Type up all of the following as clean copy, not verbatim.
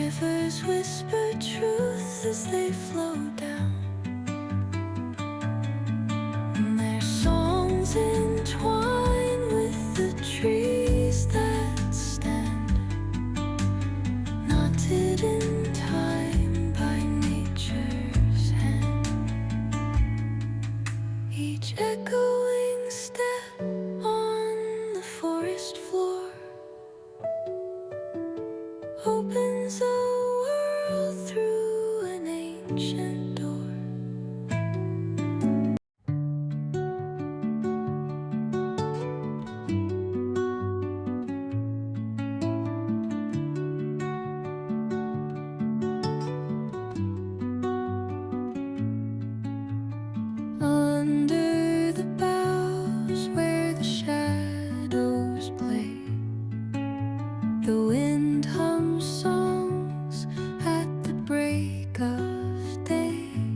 Rivers whisper truth as they flow down, and their songs entwine with the trees that stand, knotted in time by nature's hand. Each echoing step on the forest floor opens a world through an ancient door. Under the boughs where the shadows play, the wind hums songs at the break of day.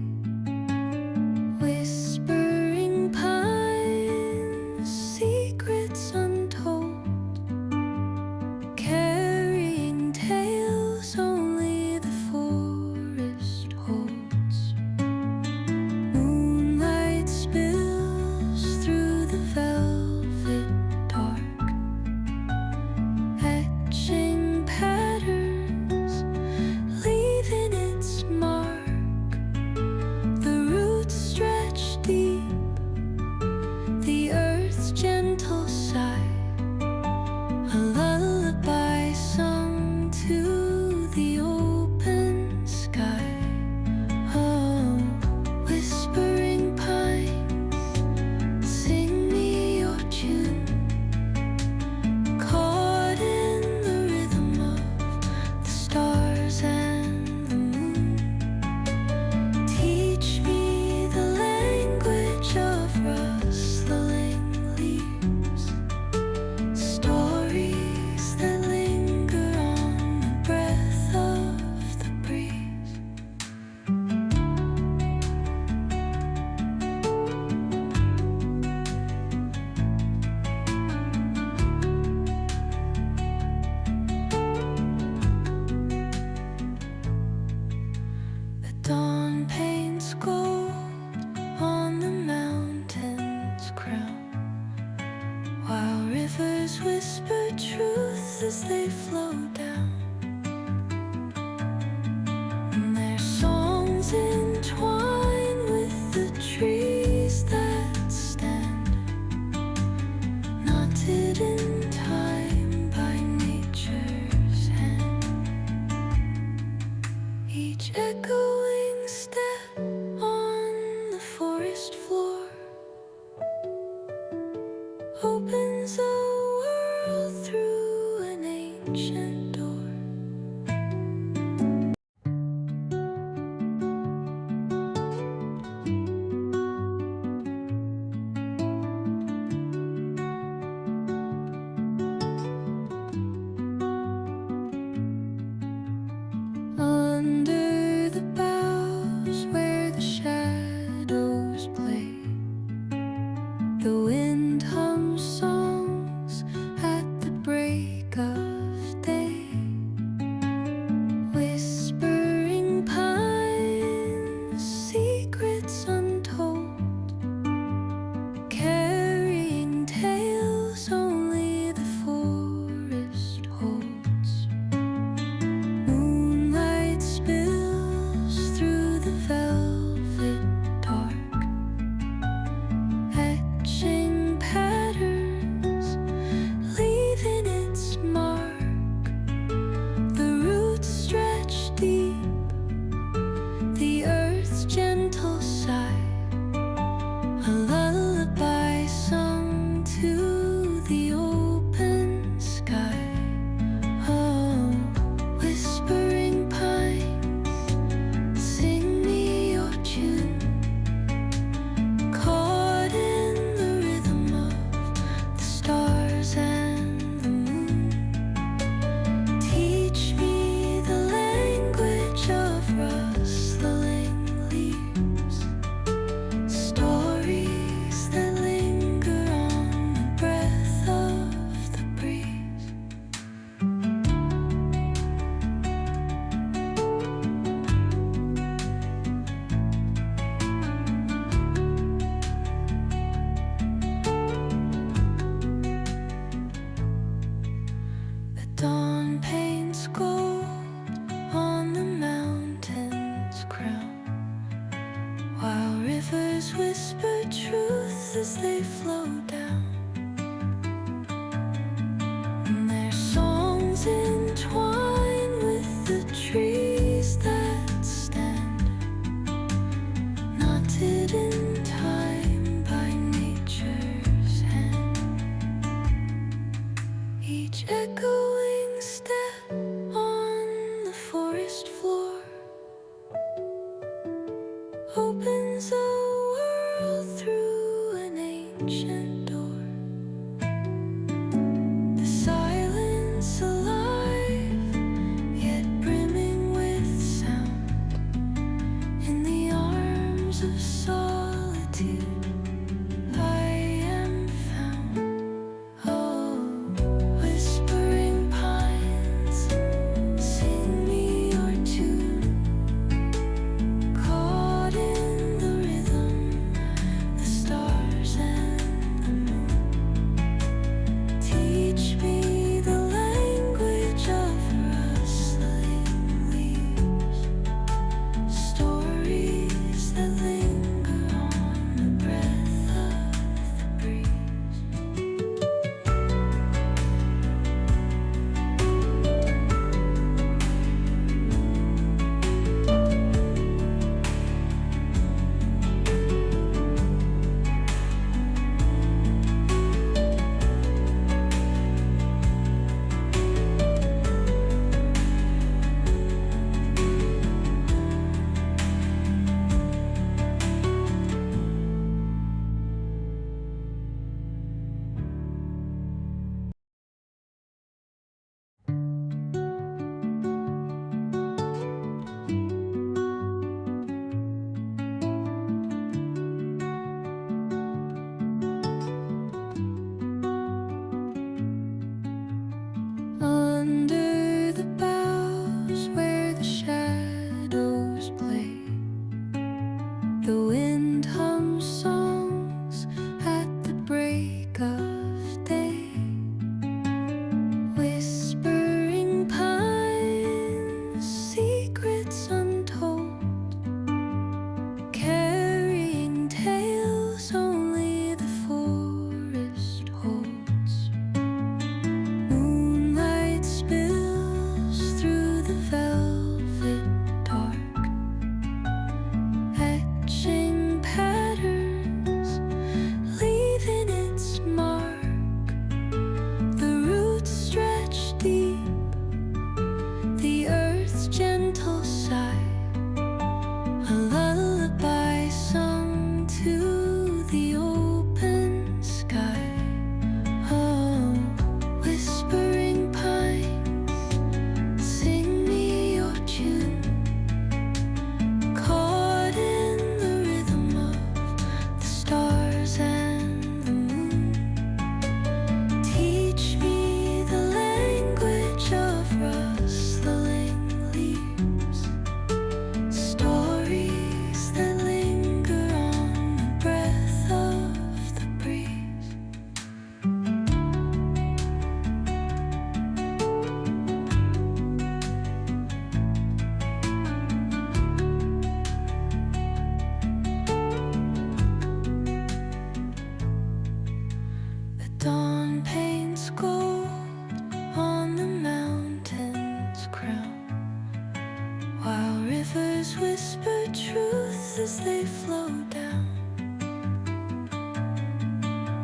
rivers whisper truth as they flow down,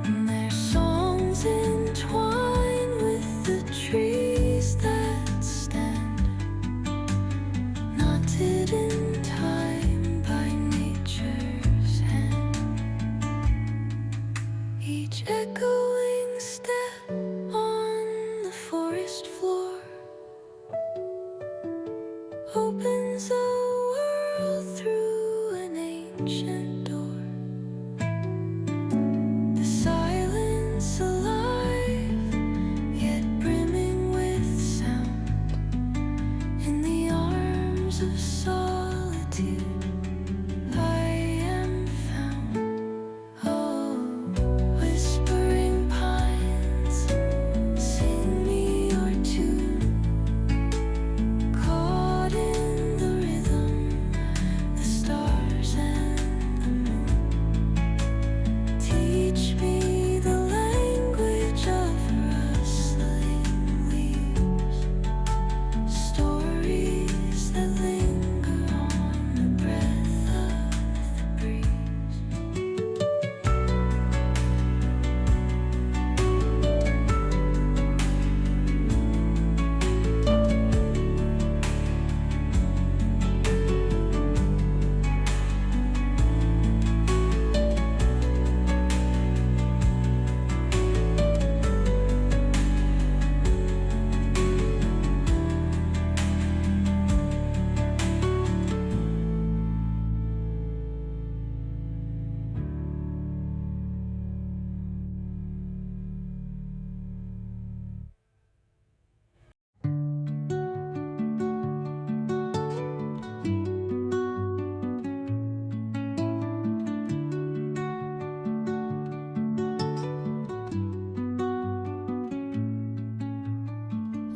and their songs entwine with the trees that stand, knotted in time by nature's hand. Each echoing step on the forest floor opens a world through an ancient door. The silence alive, yet brimming with sound. In the arms of solitude I am found. Oh, whispering pines, sing me your tune. Caught in the rhythm, the stars and the moon. Teach me the language of rustling leaves, stories that linger on the breath of the breeze.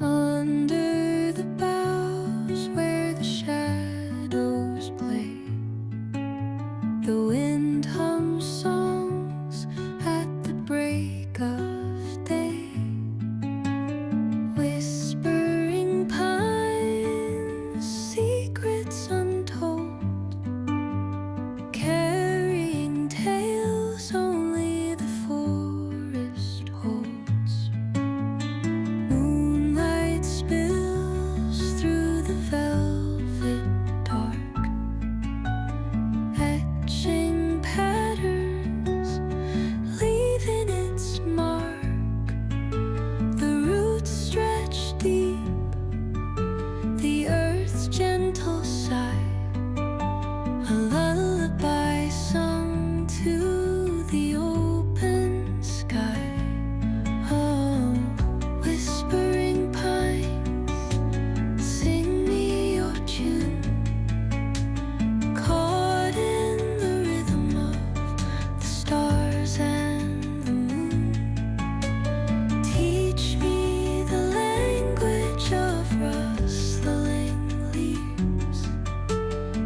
Under the boughs where the shadows play, the wind hums songs at the break of day. Whispering pines, secrets untold, carrying tales only the forest holds. Moonlight spills through the velvet dark, etching patterns, leaving its mark. The roots stretch deep, the earth's gentle sigh, a lullaby sung to the open sky. Oh, whispering pines, sing me your tune. Caught in the rhythm of the stars and the moon. Teach me the language of rustling leaves,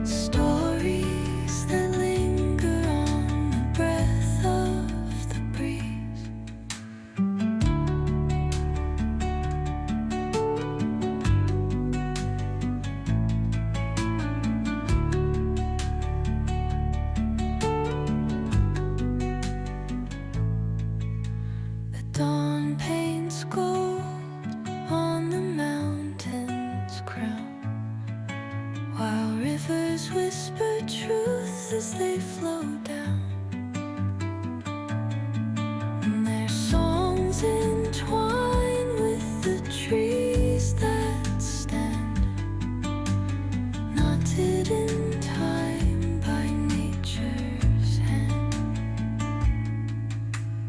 stories that linger on the breath of the breeze. The dawn paints gold on the mountain's crown, while rivers whisper truth as they flow down, and their songs entwine with the trees that stand, knotted in time by nature's hand.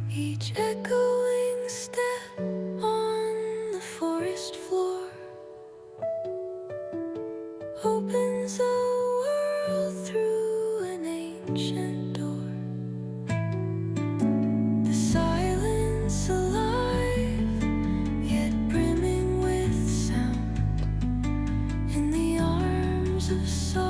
Each echoing step on the forest floor opens a world through an ancient door. The silence alive, yet brimming with sound. In the arms of sorrow